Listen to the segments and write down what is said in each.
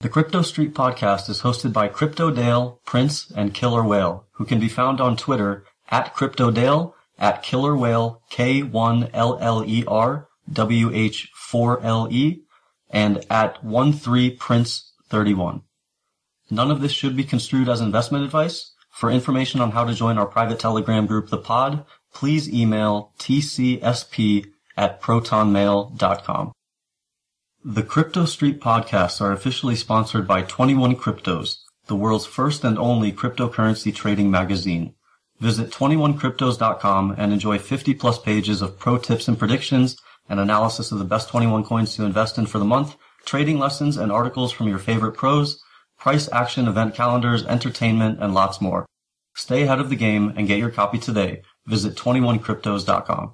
The Crypto Street Podcast is hosted by Crypto Dale, Prince, and Killer Whale, who can be found on Twitter at CryptoDale, at Killer Whale, K1LLERWH4LE, and at 13Prince31. None of this should be construed as investment advice. For information on how to join our private Telegram group, The Pod, please email tcsp@protonmail.com. The Crypto Street Podcasts are officially sponsored by 21 Cryptos, the world's first and only cryptocurrency trading magazine. Visit 21cryptos.com and enjoy 50-plus pages of pro tips and predictions, an analysis of the best 21 coins to invest in for the month, trading lessons and articles from your favorite pros, price action event calendars, entertainment, and lots more. Stay ahead of the game and get your copy today. Visit 21cryptos.com.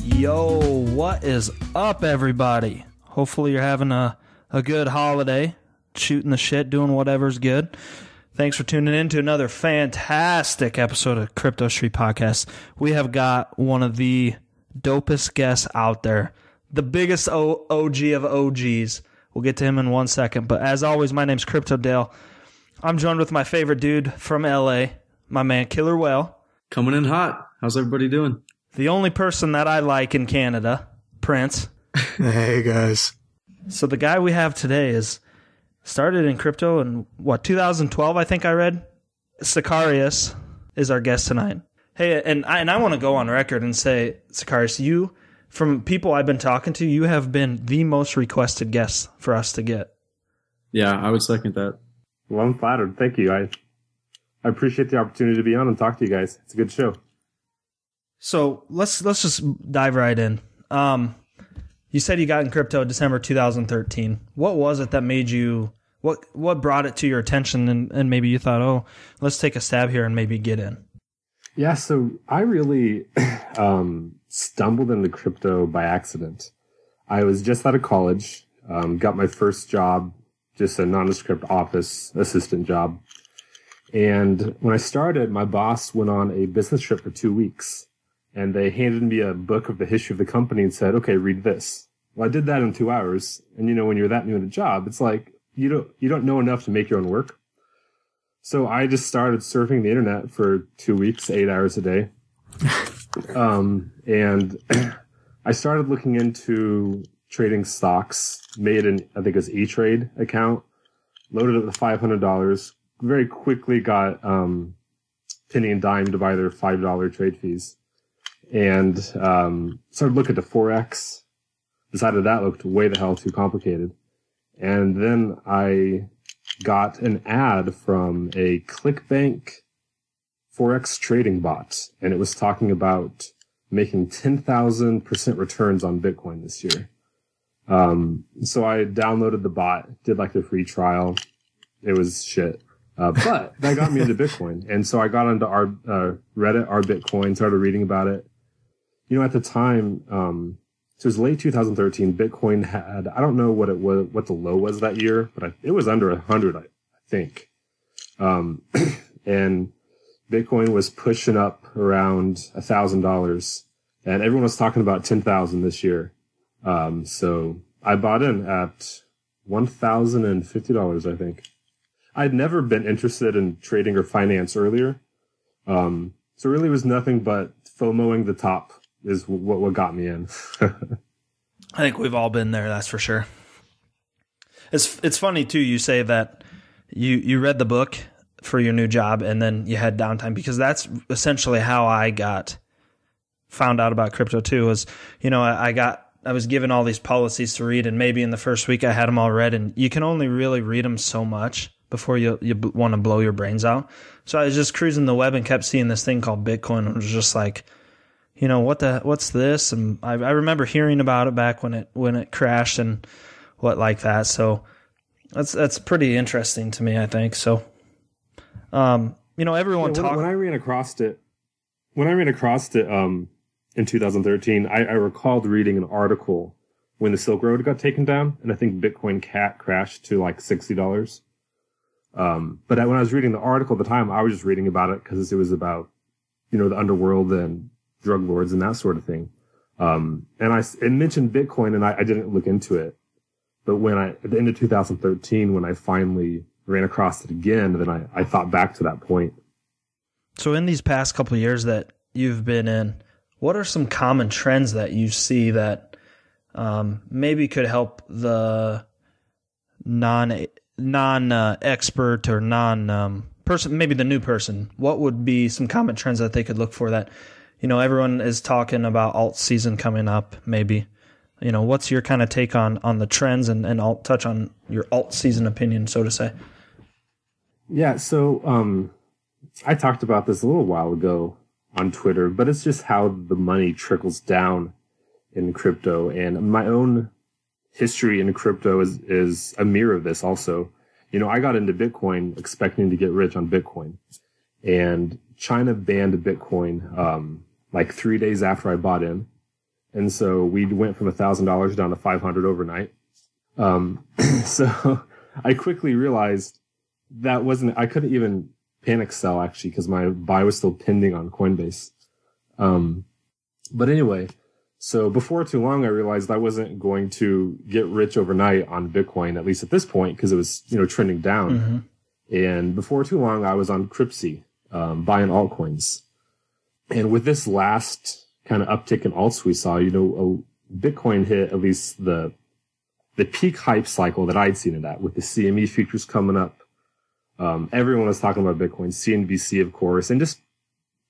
Yo, what is up, everybody? Hopefully you're having a good holiday, shooting the shit, doing whatever's good. Thanks for tuning in to another fantastic episode of Crypto Street Podcast. We have got one of the dopest guests out there, the biggest OG of OGs. We'll get to him in 1 second, but as always, my name's Crypto Dale. I'm joined with my favorite dude from LA, my man Killer Whale. Coming in hot. How's everybody doing? The only person that I like in Canada, Prince. Hey, guys. So the guy we have today is started in crypto in, 2012, I think I read? Sicarious is our guest tonight. Hey, and I want to go on record and say, Sicarious, you, from people I've been talking to, you have been the most requested guest for us to get. Yeah, I would second that. Well, I'm flattered. Thank you. I appreciate the opportunity to be on and talk to you guys. It's a good show. So let's just dive right in. You said you got in crypto December 2013. What was it that made you, what brought it to your attention and maybe you thought, oh, let's take a stab here and maybe get in? Yeah, so I really stumbled into crypto by accident. I was just out of college, got my first job, just a nondescript office assistant job. And when I started, my boss went on a business trip for 2 weeks. And they handed me a book of the history of the company and said, okay, read this. Well, I did that in 2 hours. And you know, when you're that new at a job, it's like, you don't know enough to make your own work. So I just started surfing the internet for 2 weeks, 8 hours a day. And I started looking into trading stocks, made an, I think it was E-Trade account, loaded it with $500, very quickly got, penny and dime to buy their $5 trade fees. And started looking at Forex, decided that looked way the hell too complicated. And then I got an ad from a ClickBank Forex trading bot, and it was talking about making 10,000% returns on Bitcoin this year. So I downloaded the bot, did like the free trial. It was shit. But that got me into Bitcoin. And so I got onto our Reddit, our Bitcoin, started reading about it. You know, at the time, so it was late 2013, Bitcoin had, I don't know what it was, what the low was that year, but it was under 100, I think. And Bitcoin was pushing up around $1,000 and everyone was talking about 10,000 this year. So I bought in at $1,050, I think. I'd never been interested in trading or finance earlier. So it really was nothing but FOMOing the top is what got me in. I think we've all been there, that's for sure. It's funny, too, you say that you read the book for your new job and then you had downtime, because that's essentially how I found out about crypto, too, was, you know, I was given all these policies to read, and maybe in the first week I had them all read, and you can only really read them so much before you want to blow your brains out. So I was just cruising the web and kept seeing this thing called Bitcoin, and was just like, you know, what's this? And I remember hearing about it back when it crashed and what like that. So that's pretty interesting to me, I think. So, you know, everyone talks. When I ran across it in 2013, I recalled reading an article when the Silk Road got taken down, and I think Bitcoin crashed to like $60. But when I was reading the article at the time, I was just reading about it because it was about, the underworld and drug lords and that sort of thing. And it mentioned Bitcoin, and I didn't look into it. But at the end of 2013, when I finally ran across it again, then I thought back to that point. So in these past couple of years that you've been in, what are some common trends that you see that maybe could help the non-expert or person, maybe the new person? What would be some common trends that they could look for that, everyone is talking about alt season coming up, maybe? What's your kind of take on the trends and I'll touch on your alt season opinion, so to say? Yeah, so I talked about this a little while ago on Twitter, but it's just how the money trickles down in crypto. And my own history in crypto is a mirror of this also. I got into Bitcoin expecting to get rich on Bitcoin. And China banned Bitcoin like 3 days after I bought in. And so we went from $1,000 down to $500 overnight. So I quickly realized I couldn't even panic sell actually because my buy was still pending on Coinbase. But anyway, so before too long, I realized I wasn't going to get rich overnight on Bitcoin, at least at this point, because it was, trending down. Mm-hmm. And before too long, I was on Cryptsy, buying altcoins. And with this last kind of uptick in alts we saw, Bitcoin hit at least the peak hype cycle that I'd seen it at, with the CME futures coming up. Everyone was talking about Bitcoin, CNBC, of course, and just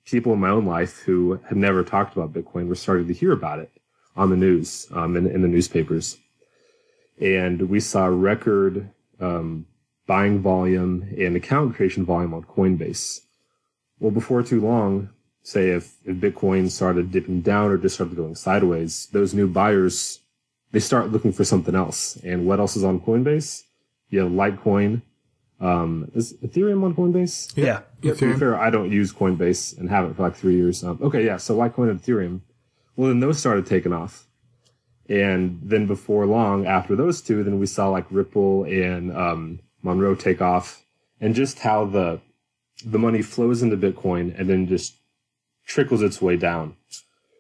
people in my own life who had never talked about Bitcoin were starting to hear about it on the news, in the newspapers. And we saw record buying volume and account creation volume on Coinbase. Well, before too long, say if Bitcoin started dipping down or just started going sideways, those new buyers, they start looking for something else. And what else is on Coinbase? You have Litecoin. Is Ethereum on Coinbase? Yeah. To be fair, I don't use Coinbase and haven't for like 3 years. So Litecoin and Ethereum. Well, then those started taking off. And then before long, after those two, then we saw like Ripple and Monroe take off, and just how the money flows into Bitcoin and then just trickles its way down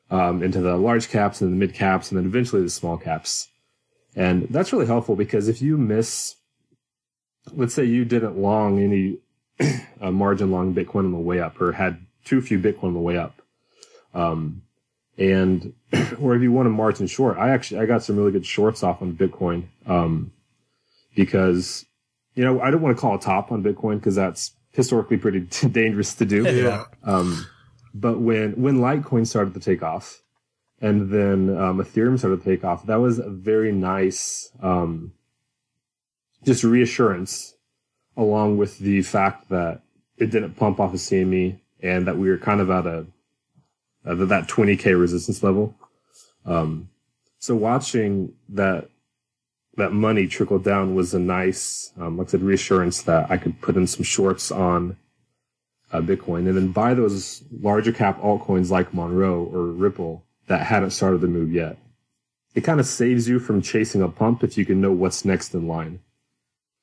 into the large caps and the mid caps and then eventually the small caps. And that's really helpful because if you miss, let's say you didn't long any margin long Bitcoin on the way up, or had too few Bitcoin on the way up, and or if you want to margin short, I got some really good shorts off on Bitcoin because I don't want to call a top on Bitcoin because that's historically pretty dangerous to do. Yeah. But when Litecoin started to take off, and then Ethereum started to take off, that was a very nice just reassurance, along with the fact that it didn't pump off a CME and that we were kind of at that 20K resistance level. So watching that money trickle down was a nice, like I said, reassurance that I could put in some shorts on Bitcoin and then buy those larger cap altcoins like Monroe or Ripple that hadn't started the move yet. It kind of saves you from chasing a pump if you can know what's next in line.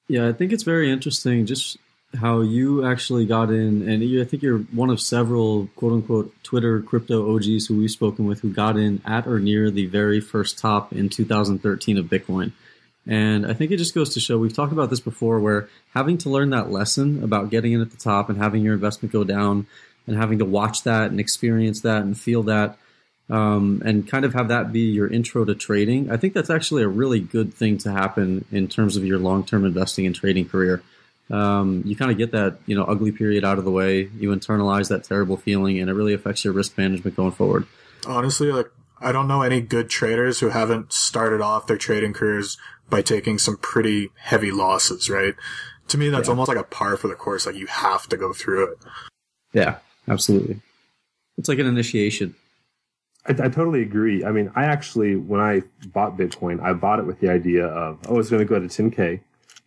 Yeah, I think it's very interesting just how you actually got in, and I think you're one of several quote-unquote Twitter crypto OGs who we've spoken with who got in at or near the very first top in 2013 of Bitcoin. And I think it just goes to show, we've talked about this before, where having to learn that lesson about getting in at the top and having your investment go down and having to watch that and experience that and feel that and kind of have that be your intro to trading, I think that's actually a really good thing to happen in terms of your long-term investing and trading career. You kind of get that, ugly period out of the way. You internalize that terrible feeling, and it really affects your risk management going forward. Honestly, I don't know any good traders who haven't started off their trading careers by taking some pretty heavy losses, right? To me, that's almost like a par for the course. Like, you have to go through it. Yeah, absolutely. It's like an initiation. I totally agree. I mean, I actually, when I bought Bitcoin, I bought it with the idea of, it's going to go to 10K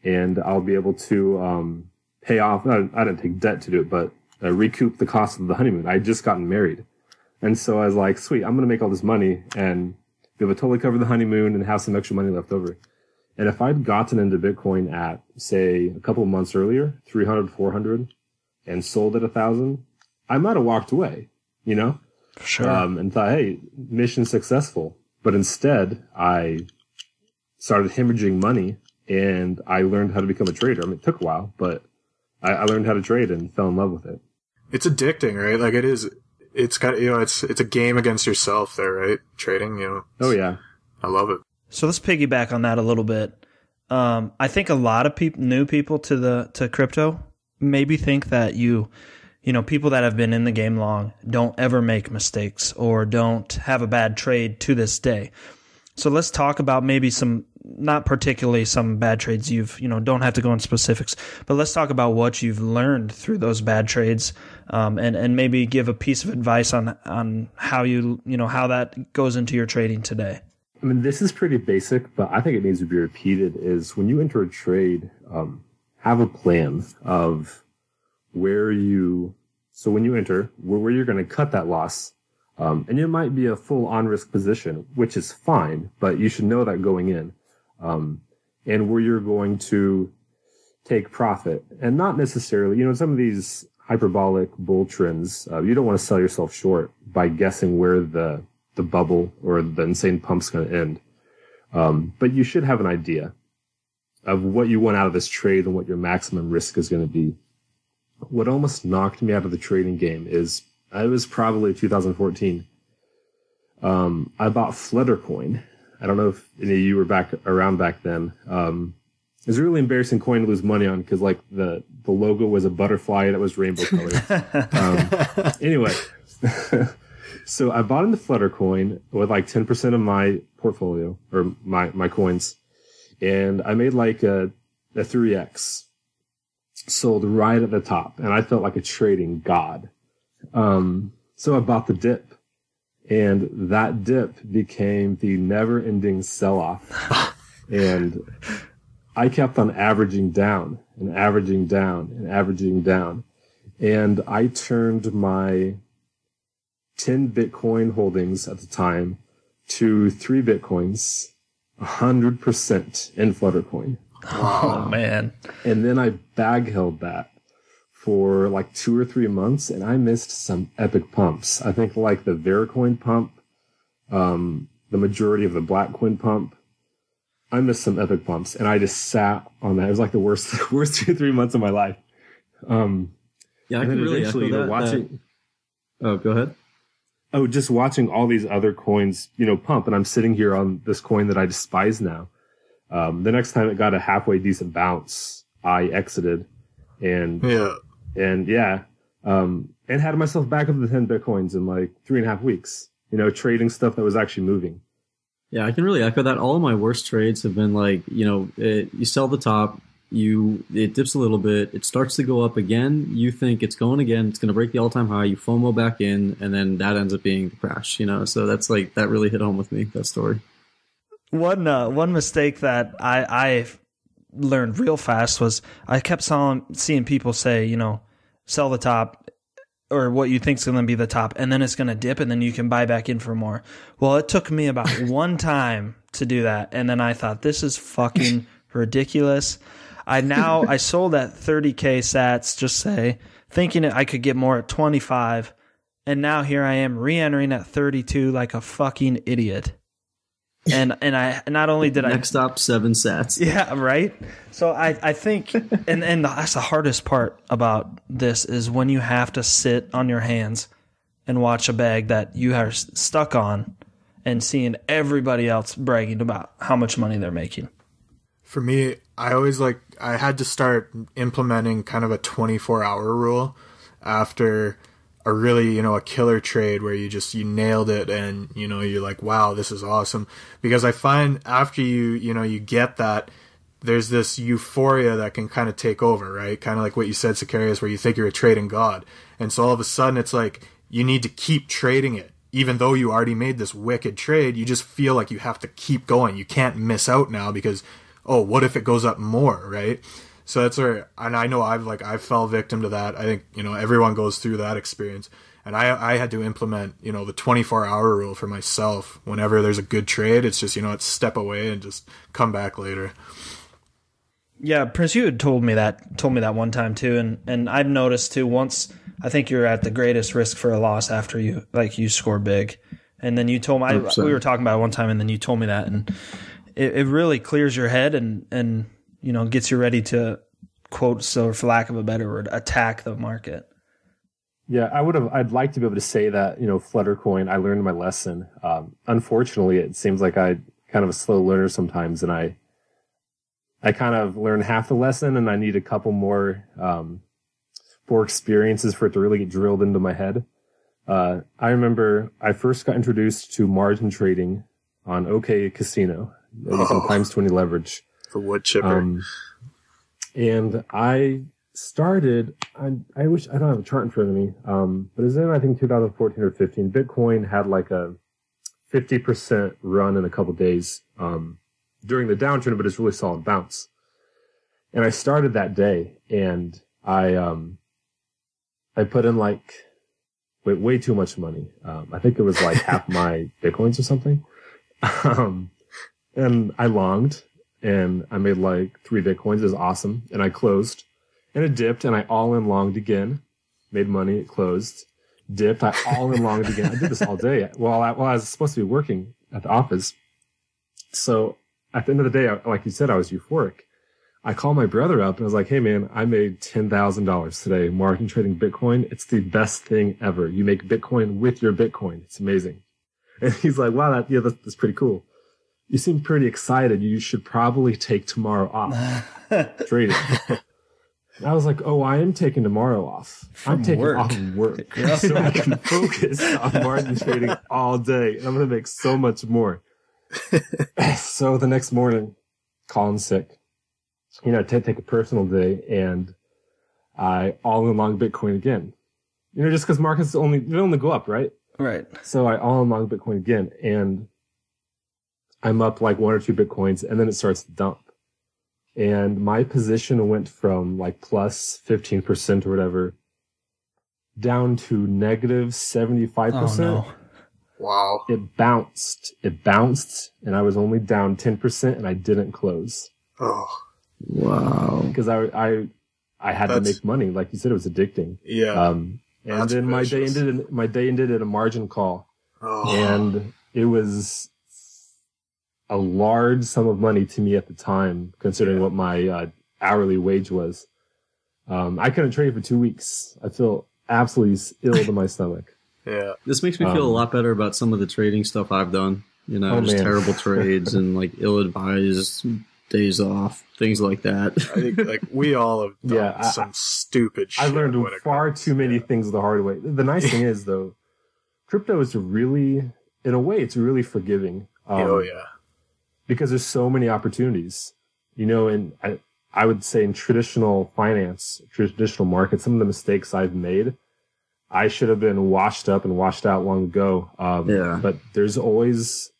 and I'll be able to pay off. I didn't take debt to do it, but recoup the cost of the honeymoon. I had just gotten married. And so I was like, sweet, I'm going to make all this money and be able to totally cover the honeymoon and have some extra money left over. And if I'd gotten into Bitcoin at, say, a couple of months earlier, 300, 400, and sold at 1,000, I might have walked away, you know? Sure. And thought, hey, mission successful. But instead, I started hemorrhaging money, and I learned how to become a trader. I mean, it took a while, but I learned how to trade and fell in love with it. It's addicting, right? Like it is. It's got, it's a game against yourself there, right? Trading, Oh yeah, I love it. So let's piggyback on that a little bit. I think a lot of new people to crypto maybe think that people that have been in the game long don't ever make mistakes or don't have a bad trade to this day. So let's talk about maybe some, not particularly some bad trades don't have to go into specifics, but let's talk about what you've learned through those bad trades, and maybe give a piece of advice on how how that goes into your trading today. I mean, this is pretty basic, but I think it needs to be repeated, is when you enter a trade, have a plan of so when you enter, where you're going to cut that loss. And it might be a full on-risk position, which is fine, but you should know that going in. And where you're going to take profit. And not necessarily, some of these hyperbolic bull trends, you don't want to sell yourself short by guessing where the bubble or the insane pump's going to end. But you should have an idea of what you want out of this trade and what your maximum risk is going to be. What almost knocked me out of the trading game is, it was probably 2014. I bought Fluttercoin. I don't know if any of you were around back then. It was a really embarrassing coin to lose money on because like the logo was a butterfly that was rainbow colored. Anyway, so I bought into Fluttercoin with like 10% of my portfolio or my coins, and I made like a 3x. Sold right at the top, and I felt like a trading god. So I bought the dip, and that dip became the never-ending sell-off. And I kept on averaging down and averaging down and averaging down. And I turned my 10 Bitcoin holdings at the time to 3 Bitcoins, 100% in Fluttercoin. Oh, man. And then I bag held that for like 2 or 3 months, and I missed some epic pumps. I think like the Vericoin pump, the majority of the Blackcoin pump. I missed some epic pumps, and I just sat on that. It was like the worst 2 or 3 months of my life. Yeah, I can really echo that. Watching. Oh, go ahead. Oh, just watching all these other coins, pump, and I'm sitting here on this coin that I despise now. The next time it got a halfway decent bounce, I exited and had myself back up to the 10 Bitcoins in like 3.5 weeks, trading stuff that was actually moving. Yeah, I can really echo that. All of my worst trades have been like, you sell the top, it dips a little bit, it starts to go up again, you think it's going again, it's going to break the all-time high, you FOMO back in, and then that ends up being the crash, so that's like, that really hit home with me, that story. One mistake that I learned real fast was I kept seeing people say, sell the top or what you think is going to be the top, and then it's going to dip, and then you can buy back in for more. Well, it took me about one time to do that, and then I thought, this is fucking ridiculous. I sold at 30K sats, just say, thinking I could get more at 25, and now here I am re-entering at 32 like a fucking idiot. And I not only did next stop 7 sats. Yeah, right. So I think and that's the hardest part about this is when you have to sit on your hands and watch a bag that you are stuck on and seeing everybody else bragging about how much money they're making. For me, I had to start implementing kind of a 24-hour rule after a really, a killer trade where you nailed it and, you're like, wow, this is awesome. Because I find after you get that, there's this euphoria that can kind of take over, right? Kind of like what you said, Sicarious, where you think you're a trading god. And so all of a sudden it's like, you need to keep trading it. Even though you already made this wicked trade, you just feel like you have to keep going. You can't miss out now because, oh, what if it goes up more, right? So that's where, and I know I fell victim to that. I think, everyone goes through that experience. And I had to implement, the 24-hour rule for myself. Whenever there's a good trade, it's just, it's step away and just come back later. Yeah, Prince, you had told me that one time too, and I've noticed too. Once I think you're at the greatest risk for a loss after you score big, and then you told me we were talking about it one time, and then you told me that, and it really clears your head and gets you ready to, quote, so for lack of a better word, attack the market. Yeah, I'd like to be able to say that, Fluttercoin, I learned my lesson. Unfortunately, it seems like I'm kind of a slow learner sometimes, and I kind of learned half the lesson, and I need a couple more experiences for it to really get drilled into my head. I remember I first got introduced to margin trading on OK Casino using times 20 leverage. For wood chipper. And I started, I wish, I don't have a chart in front of me, but it was in, I think, 2014 or 15. Bitcoin had like a 50% run in a couple days during the downturn, but it's really solid bounce. And I started that day, and I put in like way too much money. I think it was like half my Bitcoins or something. And I longed, and I made like 3 Bitcoins. It was awesome. And I closed. And it dipped, and I all-in longed again. Made money, it closed. Dipped, I all-in longed again. I did this all day while I was supposed to be working at the office. So at the end of the day, like you said, I was euphoric. I called my brother up, and I was like, hey, man, I made $10,000 today margin trading Bitcoin. It's the best thing ever. You make Bitcoin with your Bitcoin. It's amazing. And he's like, wow, that's pretty cool. You seem pretty excited. You should probably take tomorrow off trading. I was like, oh, I am taking tomorrow off. I'm taking off of work so I can focus on margin trading all day. And I'm going to make so much more. So the next morning, calling sick, take a personal day, and I all-in long Bitcoin again. Just because markets only go up, right? Right. So I all-in long Bitcoin again, and I'm up like 1 or 2 Bitcoins, and then it starts to dump. And my position went from like plus 15% or whatever down to negative 75%. Oh, no. Wow. It bounced, and I was only down 10%, and I didn't close. Oh. Wow. Because I had to make money. Like you said, it was addicting. Yeah. And then my day ended at a margin call. Oh. And it was a large sum of money to me at the time, considering what my hourly wage was. I couldn't trade for 2 weeks. I feel absolutely ill to my stomach. Yeah. This makes me feel a lot better about some of the trading stuff I've done. Just terrible trades and like ill-advised days off, things like that. I think like we all have done some stupid shit. I learned far too many things the hard way. The nice thing is, though, crypto is really, in a way, it's really forgiving. Because there's so many opportunities. And I would say in traditional finance, traditional markets, some of the mistakes I've made, I should have been washed up and washed out long ago. But there's always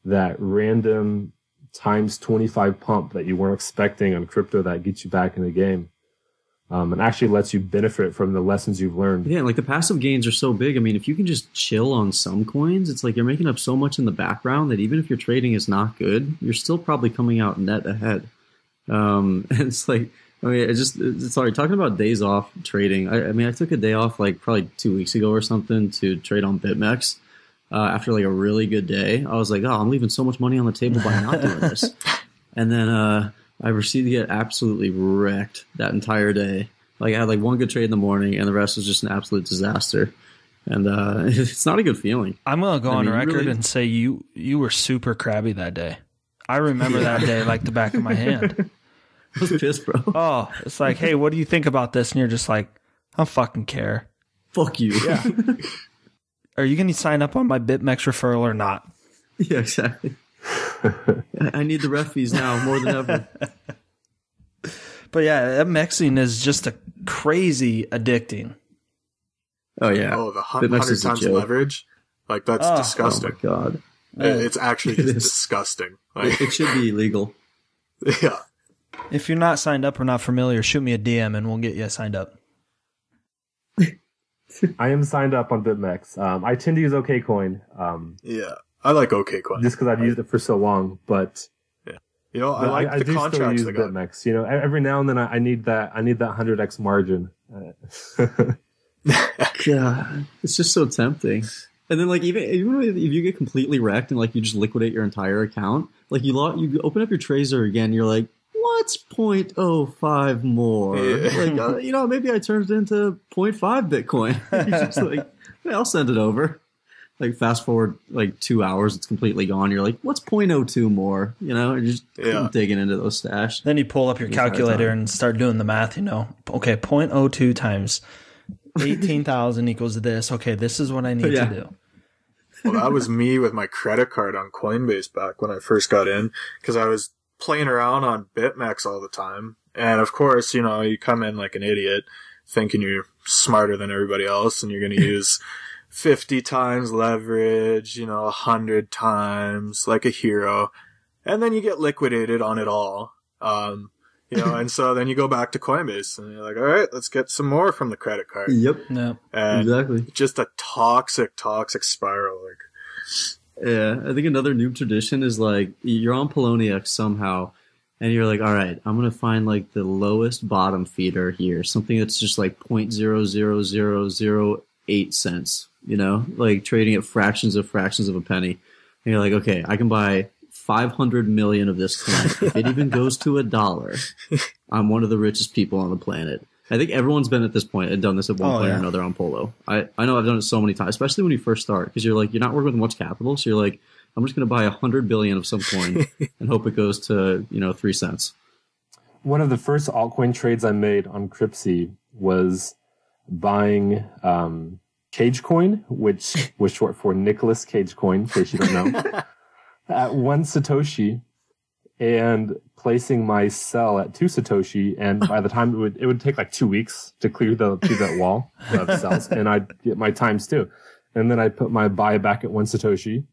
that random times 25 pump that you weren't expecting on crypto that gets you back in the game. And actually lets you benefit from the lessons you've learned. Yeah, like the passive gains are so big. I mean, if you can just chill on some coins, it's like you're making up so much in the background that even if your trading is not good, you're still probably coming out net ahead. And it's like, talking about days off trading. I took a day off like probably 2 weeks ago or something to trade on BitMax. After like a really good day, I was like, oh, I'm leaving so much money on the table by not doing this. And then I proceeded to get absolutely wrecked that entire day. Like I had like one good trade in the morning, and the rest was just an absolute disaster. And it's not a good feeling. I'm gonna go on record and say you were super crabby that day. I remember that day like the back of my hand. I was pissed, bro. Oh, it's like, hey, what do you think about this? And you're just like, I don't fucking care. Fuck you. Yeah. Are you gonna sign up on my BitMax referral or not? Yeah, exactly. I need the ref fees now more than ever. But yeah, mexing is just a crazy addicting. Oh yeah. Oh, the 100 times leverage. Like that's disgusting. Oh my god. It's actually just disgusting. Like, it should be illegal. Yeah. If you're not signed up or not familiar, shoot me a DM and we'll get you signed up. I am signed up on BitMax. I tend to use OKCoin. Yeah, I like OKCoin. Just because I've used it for so long, but you know, I like the do contracts still use they got. BitMax. You know, every now and then I need that 100x margin. God, it's just so tempting. And then, like, even if you get completely wrecked and like you just liquidate your entire account, like you open up your Tracer again, you're like, what's 0.05 more? Yeah. Like, you know, maybe I turned it into 0.5 Bitcoin. You're just like, yeah, I'll send it over. Like, fast forward like 2 hours, it's completely gone. You're like, what's 0.02 more? You know, and just digging into those stash. Then you pull up your calculator and start doing the math, you know. Okay, 0.02 times 18,000 equals this. Okay, this is what I need to do. Well, that was me with my credit card on Coinbase back when I first got in, because I was playing around on BitMax all the time. And of course, you know, you come in like an idiot thinking you're smarter than everybody else and you're going to use 50 times leverage, you know, 100 times like a hero. And then you get liquidated on it all. You know, and so then you go back to Coinbase and you're like, all right, let's get some more from the credit card. Yep. Yeah. And exactly. Just a toxic spiral. Like, yeah. I think another new tradition is like you're on Poloniex somehow and you're like, all right, I'm going to find like the lowest bottom feeder here. Something that's just like 0.00008 cents, you know, like trading at fractions of a penny. And you're like, okay, I can buy 500 million of this coin. If it even goes to $1, I'm one of the richest people on the planet. I think everyone's been at this point and done this at one point or another on Polo. I know I've done it so many times, especially when you first start, because you're like, you're not working with much capital. So you're like, I'm just going to buy 100 billion of some coin and hope it goes to, you know, 3 cents. One of the first altcoin trades I made on Cryptsy was buying Cagecoin, which was short for Nicolas Cage coin, in case you don't know. At 1 Satoshi and placing my sell at 2 Satoshi, and by the time it would take like 2 weeks to clear that wall of cells, and I'd get my times too. And then I'd put my buy back at 1 Satoshi.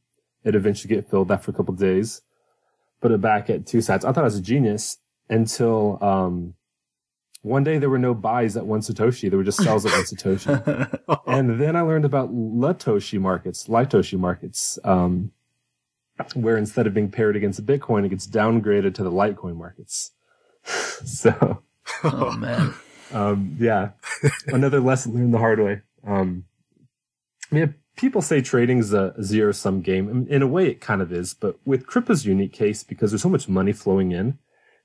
It'd eventually get filled after a couple of days. Put it back at 2 sats. I thought I was a genius until one day there were no buys at 1 Satoshi. There were just sells at 1 Satoshi. And then I learned about Litoshi markets, where instead of being paired against Bitcoin, it gets downgraded to the Litecoin markets. So, oh man, yeah, another lesson learned the hard way. I mean, people say trading's a zero-sum game. In a way, it kind of is, but with crypto's unique case, because there's so much money flowing in,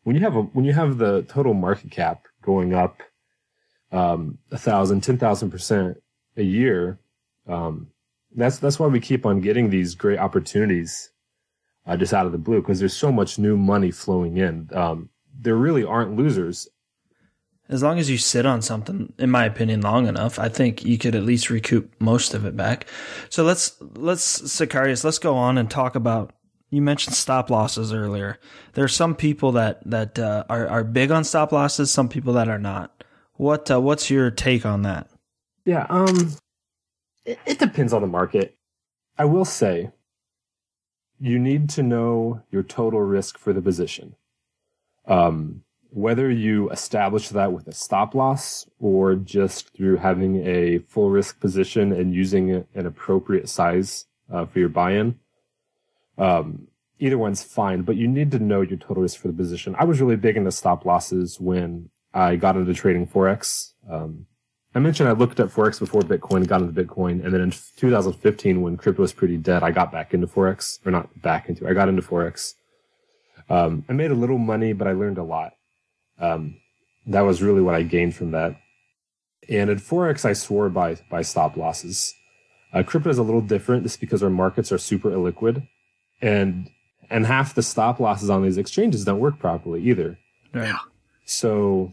when you have the total market cap going up 1,000, 10,000% a year, that's why we keep on getting these great opportunities. Just out of the blue, because there's so much new money flowing in. There really aren't losers. As long as you sit on something, in my opinion, long enough, I think you could at least recoup most of it back. So let's Sicarious, let's go on and talk about, you mentioned stop losses earlier. There are some people that are big on stop losses, some people that are not. What's your take on that? Yeah, it depends on the market. I will say, you need to know your total risk for the position. Whether you establish that with a stop loss or just through having a full risk position and using an appropriate size for your buy-in, either one's fine, but you need to know your total risk for the position. I was really big into stop losses when I got into trading Forex. I mentioned I looked at Forex before Bitcoin, got into Bitcoin, and then in 2015, when crypto was pretty dead, I got back into Forex, or not back into, I got into Forex. I made a little money, but I learned a lot. That was really what I gained from that. And at Forex, I swore by stop losses. Crypto is a little different just because our markets are super illiquid, and half the stop losses on these exchanges don't work properly either. Right. So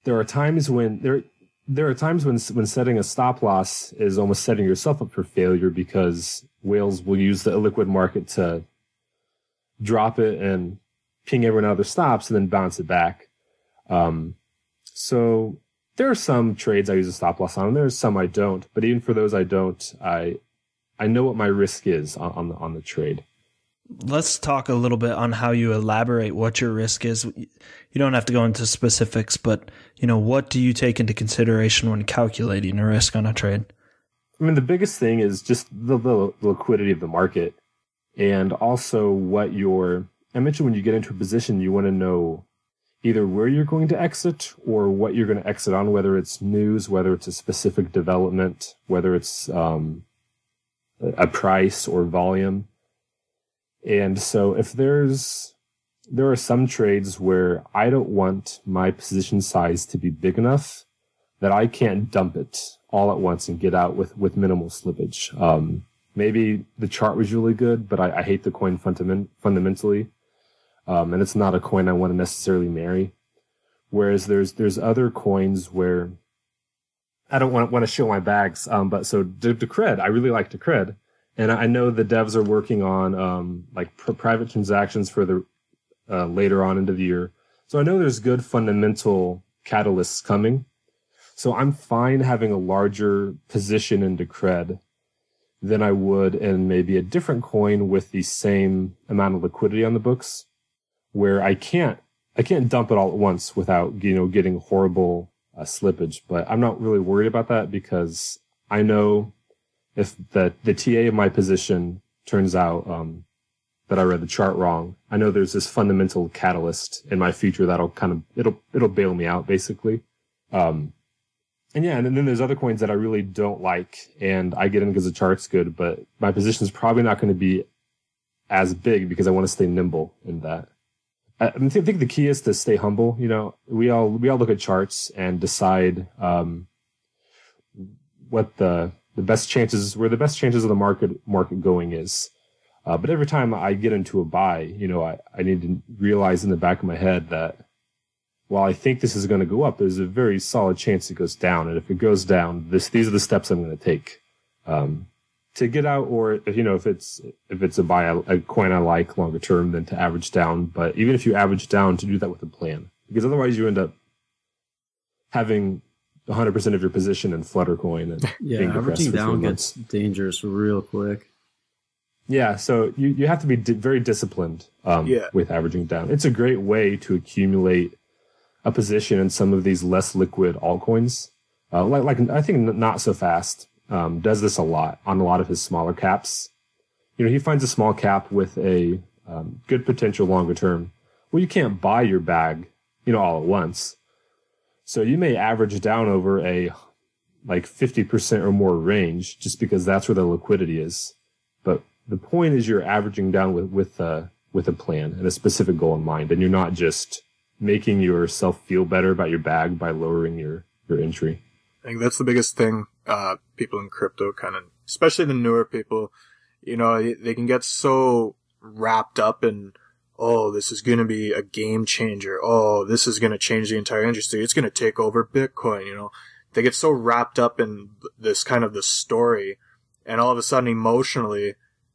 there are times when setting a stop loss is almost setting yourself up for failure, because whales will use the illiquid market to drop it and ping everyone out of their stops and then bounce it back. So there are some trades I use a stop loss on, and there are some I don't. But even for those I don't, I know what my risk is on the trade. let's talk a little bit on how you elaborate what your risk is. You don't have to go into specifics, but what do you take into consideration when calculating a risk on a trade? I mean, the biggest thing is just the liquidity of the market, and also I mentioned when you get into a position, you want to know either where you're going to exit or what you're going to exit on, whether it's news, whether it's a specific development, whether it's a price or volume. And so if there are some trades where I don't want my position size to be big enough that I can't dump it all at once and get out with minimal slippage. Maybe the chart was really good, but I hate the coin fundamentally. And it's not a coin I want to necessarily marry. Whereas there's other coins where I don't want to show my bags. But so Decred, I really like Decred. And I know the devs are working on private transactions for the later on into the year. So I know there's good fundamental catalysts coming. So I'm fine having a larger position in Decred than I would in maybe a different coin with the same amount of liquidity on the books, where I can't dump it all at once without getting horrible slippage. But I'm not really worried about that because I know if the TA of my position turns out that I read the chart wrong, I know there's this fundamental catalyst in my future that'll it'll bail me out basically. And then there's other coins that I really don't like, and I get in because the chart's good, but my position is probably not going to be as big because I want to stay nimble in that. I think the key is to stay humble. We all look at charts and decide what the best chances, where the best chances of the market going is. But every time I get into a buy, I need to realize in the back of my head that while I think this is going to go up, there's a very solid chance it goes down. And if it goes down, these are the steps I'm going to take to get out. Or if it's a buy, a coin I like longer term, then to average down. But even if you average down, to do that with a plan, because otherwise you end up having 100% of your position in Fluttercoin. And averaging down gets dangerous real quick. Yeah, so you have to be very disciplined with averaging down. It's a great way to accumulate a position in some of these less liquid altcoins. Like I think Not So Fast does this a lot on a lot of his smaller caps. He finds a small cap with a good potential longer term. Well, you can't buy your bag, all at once. So you may average down over a 50% or more range just because that's where the liquidity is. But the point is you're averaging down with a plan and a specific goal in mind, and you're not just making yourself feel better about your bag by lowering your entry. I think that's the biggest thing people in crypto especially the newer people, they can get so wrapped up in, oh, this is going to be a game changer. Oh, this is going to change the entire industry. It's going to take over Bitcoin. They get so wrapped up in this kind of the story, and all of a sudden emotionally,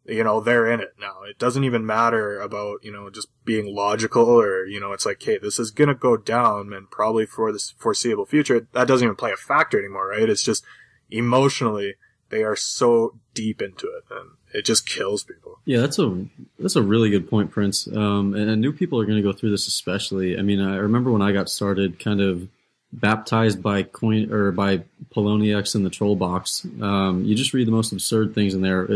they're in it now. It doesn't even matter about, just being logical or, it's like, hey, this is going to go down and probably for this foreseeable future. That doesn't even play a factor anymore, right? It's just emotionally, they are so deep into it and it just kills people. Yeah, that's a really good point, Prince. And new people are going to go through this especially. I mean, I remember when I got started kind of baptized by Poloniex in the troll box. You just read the most absurd things in there.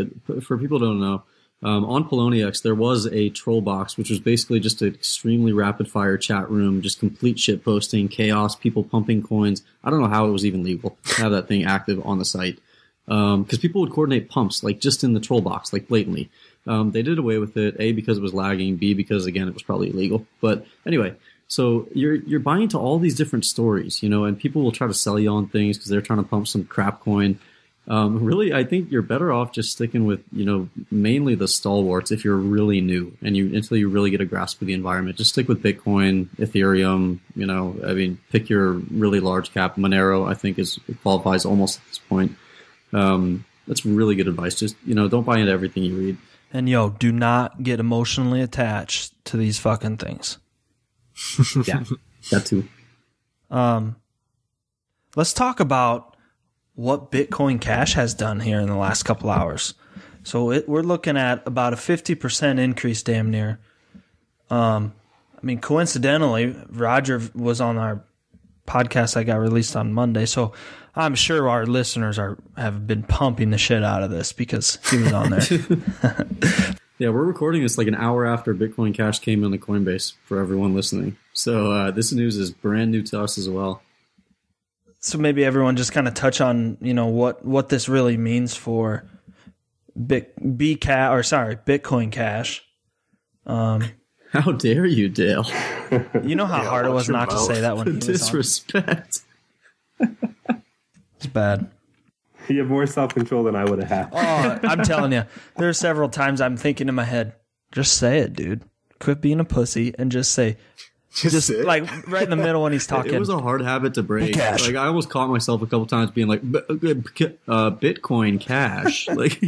For people who don't know, on Poloniex there was a troll box, which was basically just an extremely rapid fire chat room, just complete shit posting, chaos, people pumping coins. I don't know how it was even legal to have that thing active on the site, because people would coordinate pumps just in the troll box, blatantly. They did away with it, A, because it was lagging, B, because again it was probably illegal. But anyway. So you're buying into all these different stories, and people will try to sell you on things because they're trying to pump some crap coin. Really, I think you're better off just sticking with, mainly the stalwarts if you're really new and until you really get a grasp of the environment. Just stick with Bitcoin, Ethereum, pick your really large cap. Monero, I think, qualifies almost at this point. That's really good advice. Just, don't buy into everything you read. And do not get emotionally attached to these fucking things. Yeah, that too. Let's talk about what Bitcoin Cash has done here in the last couple hours. So we're looking at about a 50% increase damn near. I mean, coincidentally, Roger was on our podcast that got released on Monday, so I'm sure our listeners have been pumping the shit out of this because he was on there. Yeah, we're recording this like an hour after Bitcoin Cash came on the Coinbase for everyone listening. So this news is brand new to us as well. So maybe everyone just kind of touch on, what this really means for Bitcoin Cash. How dare you, Dale? You know how hard it was not to say that when he was disrespect. It's bad. You have more self-control than I would have had. Oh, I'm telling you, there are several times I'm thinking in my head, just say it, dude. Quit being a pussy and just say, just like right in the middle when he's talking. It was a hard habit to break. Cash. Like I almost caught myself a couple times being like, Bitcoin Cash. Like,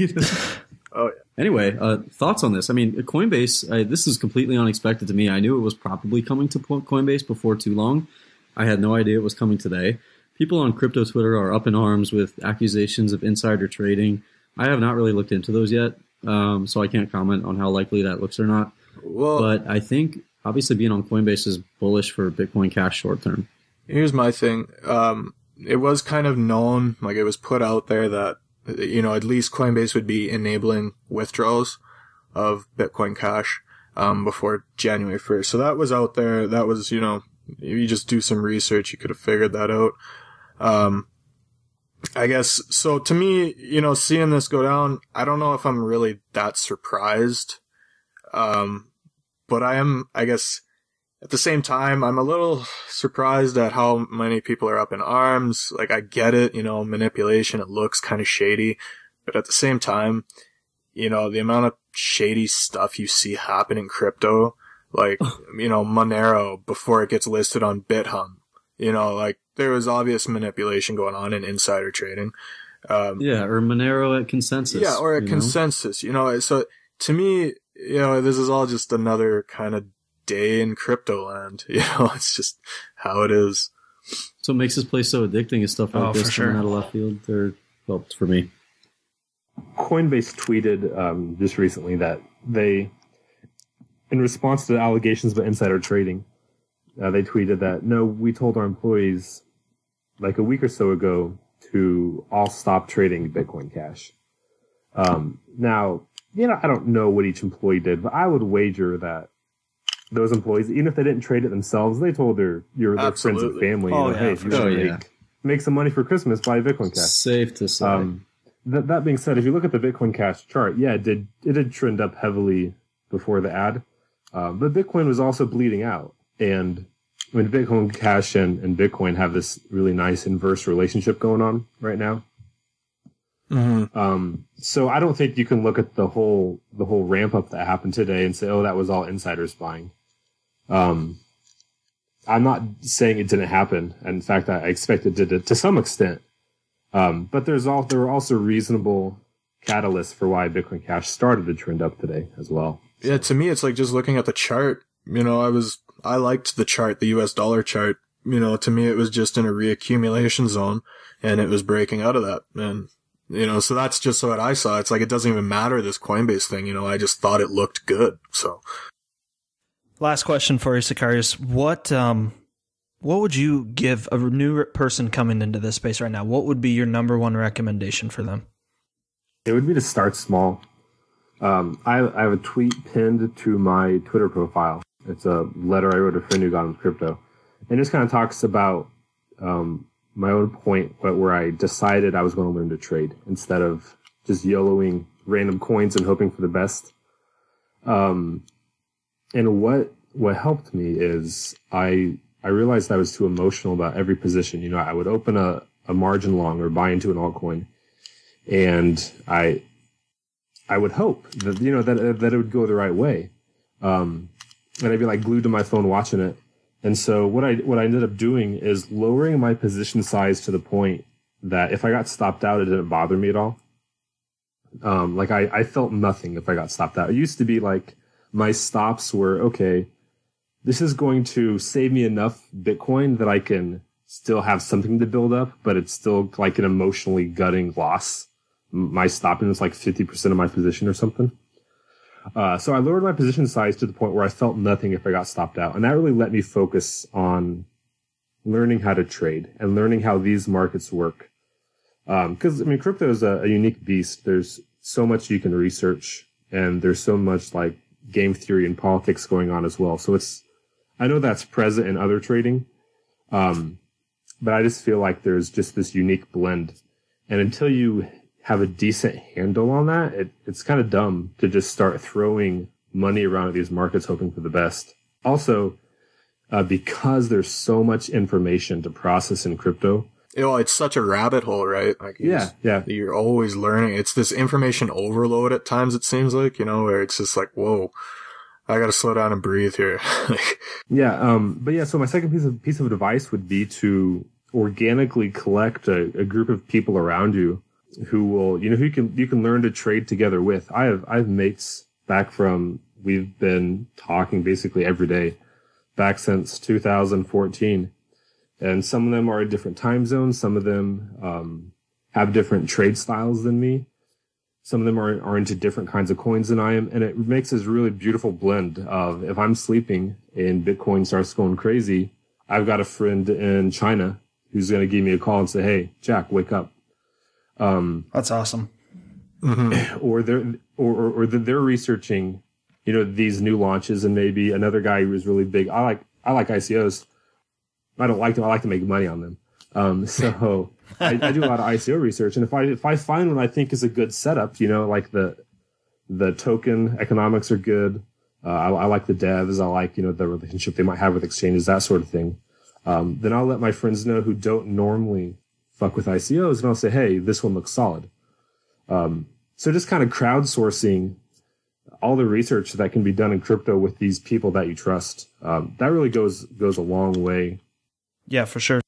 Oh, yeah. Anyway, thoughts on this? I mean, Coinbase, this is completely unexpected to me. I knew it was probably coming to Coinbase before too long. I had no idea it was coming today. People on crypto Twitter are up in arms with accusations of insider trading. I have not really looked into those yet, so I can't comment on how likely that looks or not. Well, but I think, obviously, being on Coinbase is bullish for Bitcoin Cash short term. here's my thing. It was kind of known, like it was put out there that, at least Coinbase would be enabling withdrawals of Bitcoin Cash before January 1st. So that was out there. That was, you just do some research, you could have figured that out. I guess, so to me, seeing this go down, I don't know if I'm really that surprised. But I am, I guess, at the same time, I'm a little surprised at how many people are up in arms. Like, I get it, manipulation, it looks kind of shady. But at the same time, the amount of shady stuff you see happen in crypto, like, Monero before it gets listed on BitHub, like, there was obvious manipulation going on in insider trading. Or Monero at Consensus. Yeah, or at Consensus, so to me, this is all just another kind of day in crypto land. It's just how it is. So what makes this place so addicting is stuff like this coming out of left field. Helped for me. Coinbase tweeted just recently that they, in response to the allegations about insider trading, they tweeted that, no, we told our employees like a week or so ago to all stop trading Bitcoin Cash. Now, I don't know what each employee did, but I would wager that those employees, even if they didn't trade it themselves, they told their friends and family, hey, if you want to make some money for Christmas, buy Bitcoin Cash. Safe to say. That being said, if you look at the Bitcoin Cash chart, it did trend up heavily before the ad. But Bitcoin was also bleeding out. And I mean, Bitcoin Cash and Bitcoin have this really nice inverse relationship going on right now. Mm-hmm. So I don't think you can look at the whole ramp up that happened today and say, oh, that was all insiders buying. I'm not saying it didn't happen. In fact, I expect it did to some extent. But there were also reasonable catalysts for why Bitcoin Cash started to trend up today as well. Yeah, to me, it's like just looking at the chart. I liked the chart, the US dollar chart. To me, it was just in a reaccumulation zone, and it was breaking out of that. And so that's just what I saw. It's like it doesn't even matter, this Coinbase thing. I just thought it looked good. So, last question for you, Sicarious. What would you give a new person coming into this space right now? What would be your number one recommendation for them? It would be to start small. I have a tweet pinned to my Twitter profile. It's a letter I wrote to a friend who got into crypto. And it just kind of talks about my own point where I decided I was going to learn to trade instead of just YOLOing random coins and hoping for the best. And what helped me is I realized I was too emotional about every position. I would open a margin long or buy into an altcoin, and I would hope that that it would go the right way. And I'd be like glued to my phone watching it. And so what I ended up doing is lowering my position size to the point that if I got stopped out, it didn't bother me at all. I felt nothing if I got stopped out. It used to be like my stops were, okay, this is going to save me enough Bitcoin that I can still have something to build up, but it's still like an emotionally gutting loss. my stopping was like 50% of my position or something. So I lowered my position size to the point where I felt nothing if I got stopped out. And that really let me focus on learning how to trade and learning how these markets work. Because, I mean, crypto is a unique beast. There's so much you can research, and there's so much like game theory and politics going on as well. So I know that's present in other trading. But I just feel like there's just this unique blend. And until you have a decent handle on that, it's kind of dumb to just start throwing money around at these markets hoping for the best. Also, because there's so much information to process in crypto. It's such a rabbit hole, right? Like yeah. You're always learning. It's this information overload at times, it seems like, where it's just like, whoa, I got to slow down and breathe here. So my second piece of advice would be to organically collect a group of people around you who will, who you can learn to trade together with. I have mates we've been talking basically every day back since 2014. And some of them are in different time zones. Some of them have different trade styles than me. Some of them are into different kinds of coins than I am. And it makes this really beautiful blend of, if I'm sleeping and Bitcoin starts going crazy, I've got a friend in China who's going to give me a call and say, hey, Jack, wake up. That's awesome. Mm-hmm. Or they're researching, these new launches, and maybe another guy who is really big. I like ICOs. I don't like them. I like to make money on them. So I do a lot of ICO research, and if I find one I think is a good setup, like the token economics are good. I like the devs. I like the relationship they might have with exchanges, that sort of thing. Then I'll let my friends know who don't normally fuck with ICOs, and I'll say, hey, this one looks solid. So just kind of crowdsourcing all the research that can be done in crypto with these people that you trust. That really goes a long way. Yeah, for sure.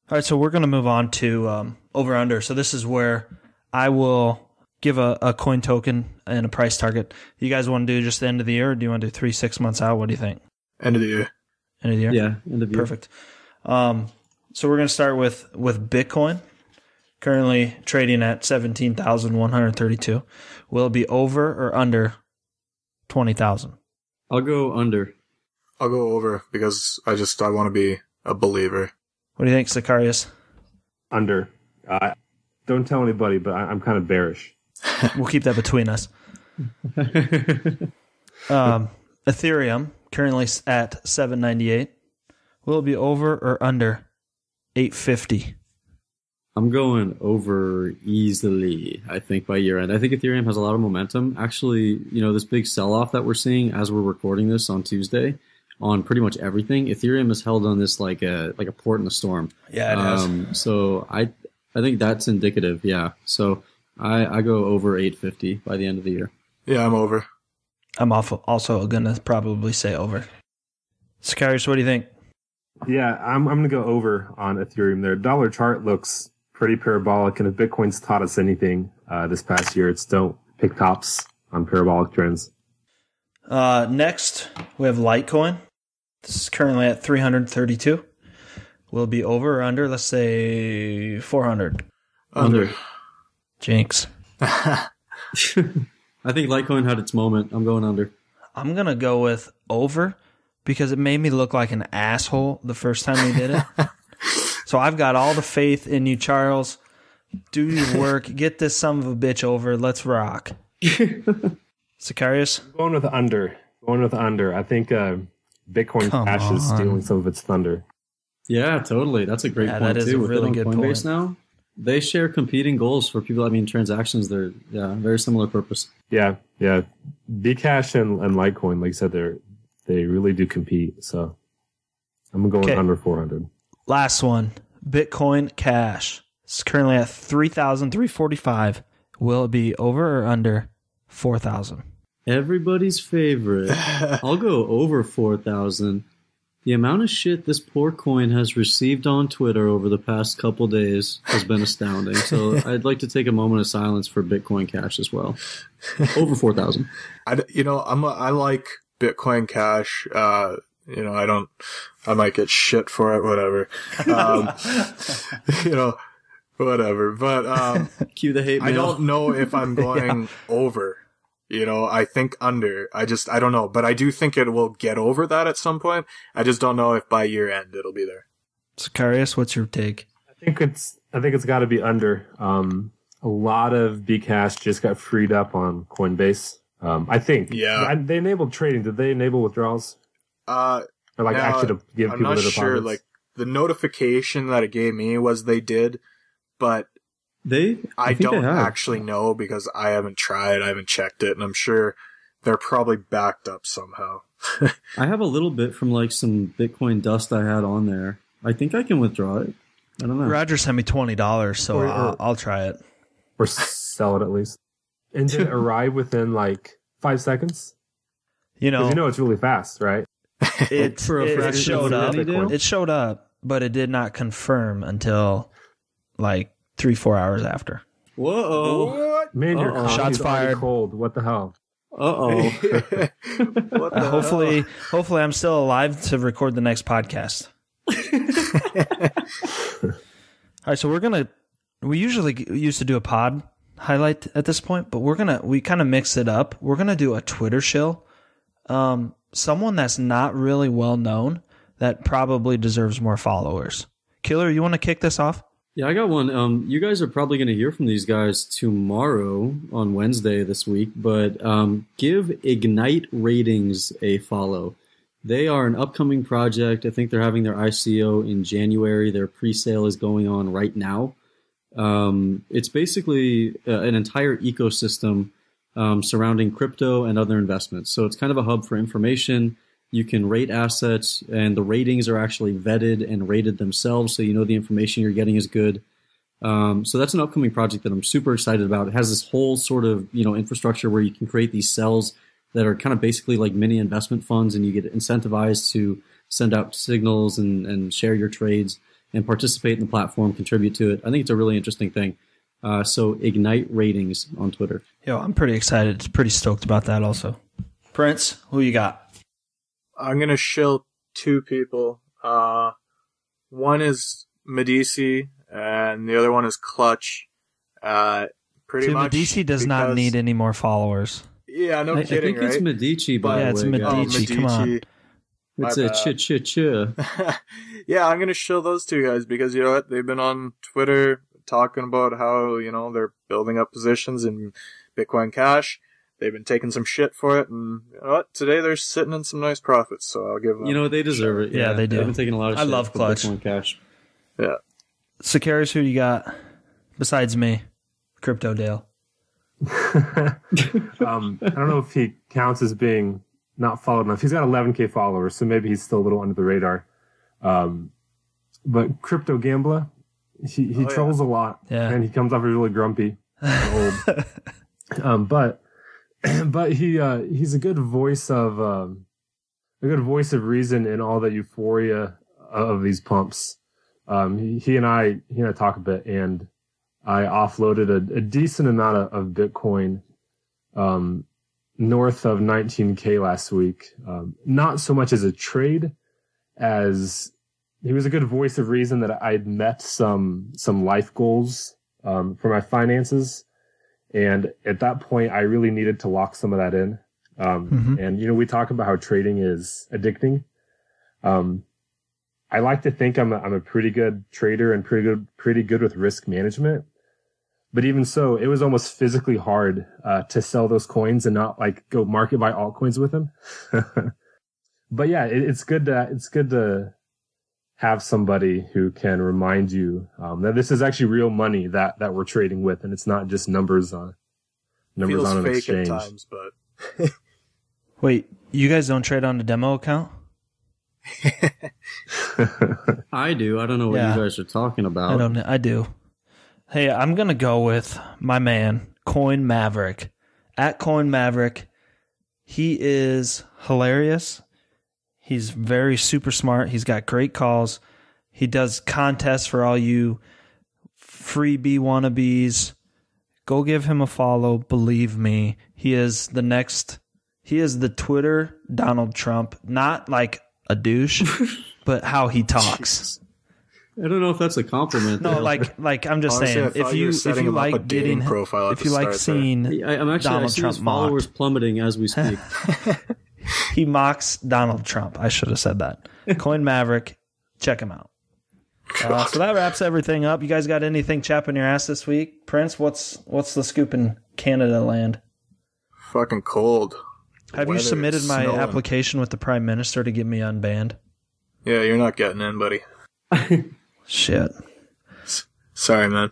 All right, so we're going to move on to over-under. So this is where I will give a coin token and a price target. You guys want to do just the end of the year, or do you want to do 3-6 months out? What do you think? End of the year. End of the year? Yeah, end of the year. Perfect. So we're going to start with Bitcoin, currently trading at 17,132. Will it be over or under 20,000? I'll go under. I'll go over because I want to be a believer. What do you think, Sicarious? Under. Don't tell anybody, but I'm kind of bearish. We'll keep that between us. Ethereum, currently at 798. Will it be over or under 850? I'm going over easily, I think, by year end. I think Ethereum has a lot of momentum. Actually, this big sell-off that we're seeing as we're recording this on Tuesday on pretty much everything, Ethereum is held on this like a port in a storm. Yeah, it is. So I think that's indicative, yeah. So I go over 850 by the end of the year. Yeah, I'm over. I'm also going to probably say over. Sicarious, what do you think? Yeah, I'm going to go over on Ethereum there. Dollar chart looks pretty parabolic, and if Bitcoin's taught us anything this past year, it's don't pick tops on parabolic trends. Next, we have Litecoin. This is currently at 332. Will it be over or under? Let's say 400. Under. Jinx. I think Litecoin had its moment. I'm going under. I'm going to go with over because it made me look like an asshole the first time we did it. So I've got all the faith in you, Charles. Do your work. Get this son of a bitch over. Let's rock. Sicarious? Going with under. I think Bitcoin Cash is stealing some of its thunder. Yeah, totally. That's a great point, that is too. a really good Coinbase point. now, they share competing goals for people. I mean, transactions, they're very similar purpose. Yeah. Bcash and Litecoin, like you said, they really do compete. So I'm going under 400. Last one, Bitcoin Cash. It's currently at 3,345. Will it be over or under 4,000? Everybody's favorite. I'll go over 4,000. The amount of shit this poor coin has received on Twitter over the past couple days has been astounding. So I'd like to take a moment of silence for Bitcoin Cash as well. Over 4,000. I like Bitcoin Cash. I might get shit for it, whatever. Whatever. But Cue the hate mail. I don't know if I'm going over. I think under. I don't know. But I do think it will get over that at some point. I just don't know if by year end it'll be there. Sicarious, what's your take? I think it's got to be under. A lot of Bcash just got freed up on Coinbase. I think. Yeah. They enabled trading. Did they enable withdrawals? Or like actually to give I'm people not the sure. deposits? Like the notification that it gave me was they did, but I think they don't have. actually know because I haven't tried. I haven't checked it, and I'm sure they're probably backed up somehow. I have a little bit from like some Bitcoin dust I had on there. I think I can withdraw it. I don't know. Roger sent me $20, so I'll try it. Or sell it at least. And did it arrive within like 5 seconds? Because it's really fast, right? It showed up. Bitcoin. It showed up, but it did not confirm until like 3-4 hours after. Whoa. What? Man, your coffee's Shots already fired. cold. What the hell? Uh-oh. What the Hopefully I'm still alive to record the next podcast. All right, so we usually used to do a pod highlight at this point, but we kind of mix it up. We're going to do a Twitter shill. Someone that's not really well known that probably deserves more followers. Killer, you want to kick this off? Yeah, I got one. You guys are probably going to hear from these guys tomorrow on Wednesday this week, but give Ignite Ratings a follow. They are an upcoming project. I think they're having their ICO in January. Their pre-sale is going on right now. It's basically an entire ecosystem surrounding crypto and other investments. So it's kind of a hub for information. You can rate assets, and the ratings are actually vetted and rated themselves, so you know the information you're getting is good. So that's an upcoming project that I'm super excited about. It has this whole sort of infrastructure where you can create these cells that are kind of basically like mini investment funds, and you get incentivized to send out signals and share your trades and participate in the platform, contribute to it. I think it's a really interesting thing. So Ignite Ratings on Twitter. Yo, I'm pretty excited. Pretty stoked about that also. Prince, who you got? I'm going to shill two people. One is Medici, and the other one is Clutch. Pretty much. Medici does not need any more followers. Yeah, no kidding, I think right? it's Medici, by Yeah, the it's way. Medici. guys. Come on. It's a ch-ch-ch. Yeah, I'm going to shill those two guys because, you know what, they've been on Twitter talking about how, they're building up positions in Bitcoin Cash. They've been taking some shit for it, and you know what? Today they're sitting in some nice profits, so I'll give them. They deserve it. Yeah, they do. They've been taking a lot of I shit love for Clutch. Bitcoin Cash. Yeah. Sicarious, who you got besides me? Crypto Dale. I don't know if he counts as being not followed enough. He's got 11K followers, so maybe he's still a little under the radar. But Crypto Gambler, he trolls a lot, and he comes off as really grumpy and old. But he's a good voice of reason in all the euphoria of these pumps. He and I talk a bit, and I offloaded a decent amount of Bitcoin, north of 19K last week. Not so much as a trade, as he was a good voice of reason that I'd met some life goals for my finances. And at that point, I really needed to lock some of that in. And, we talk about how trading is addicting. I like to think I'm a pretty good trader and pretty good with risk management. But even so, it was almost physically hard to sell those coins and not like go market buy altcoins with them. But yeah, it's good to have somebody who can remind you that this is actually real money that we're trading with, and it's not just numbers on an fake exchange. at times, but Wait, you guys don't trade on the demo account? I do. I don't know what you guys are talking about. I do. Hey, I'm going to go with my man, Coin Maverick. At Coin Maverick, he is hilarious. He's very super smart. He's got great calls. He does contests for all you freebie wannabes. Go give him a follow. Believe me, he is the Twitter Donald Trump, not like a douche, but how he talks. I don't know if that's a compliment. No, though. like I'm just Honestly, I saying, thought if you were you setting him up a like dating getting, profile at if the you like start there. seeing I'm actually I Donald see Trump his followers mocked. plummeting as we speak. He mocks Donald Trump. I should have said that. Coin Maverick, check him out. So that wraps everything up. You guys got anything chapping your ass this week? Prince, what's the scoop in Canada land? Fucking cold. Have you Weather, submitted it's my snowing. application with the Prime Minister to get me unbanned? Yeah, you're not getting in, buddy. Shit. Sorry, man.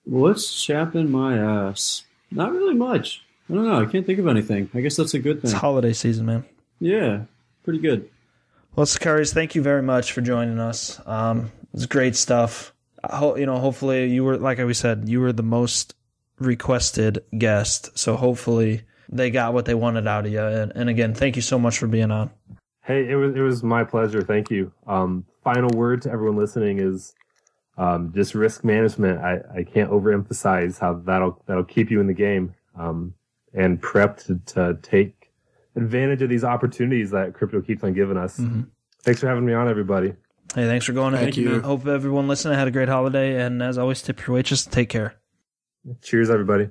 What's chapping my ass? Not really much. I don't know. I can't think of anything. I guess that's a good It's thing. holiday season, man. Yeah, pretty good. Well, Sicarious, thank you very much for joining us. It's great stuff. Hopefully you were, like we said, you were the most requested guest. So hopefully they got what they wanted out of you. And again, thank you so much for being on. Hey, it was my pleasure. Thank you. Final word to everyone listening is just risk management. I can't overemphasize how that'll keep you in the game and prep to take advantage of these opportunities that crypto keeps on giving us. Mm-hmm. Thanks for having me on, everybody. Hey, thanks for going. Thank you. Hope everyone listening had a great holiday. And as always, tip your waitress. Take care. Cheers, everybody.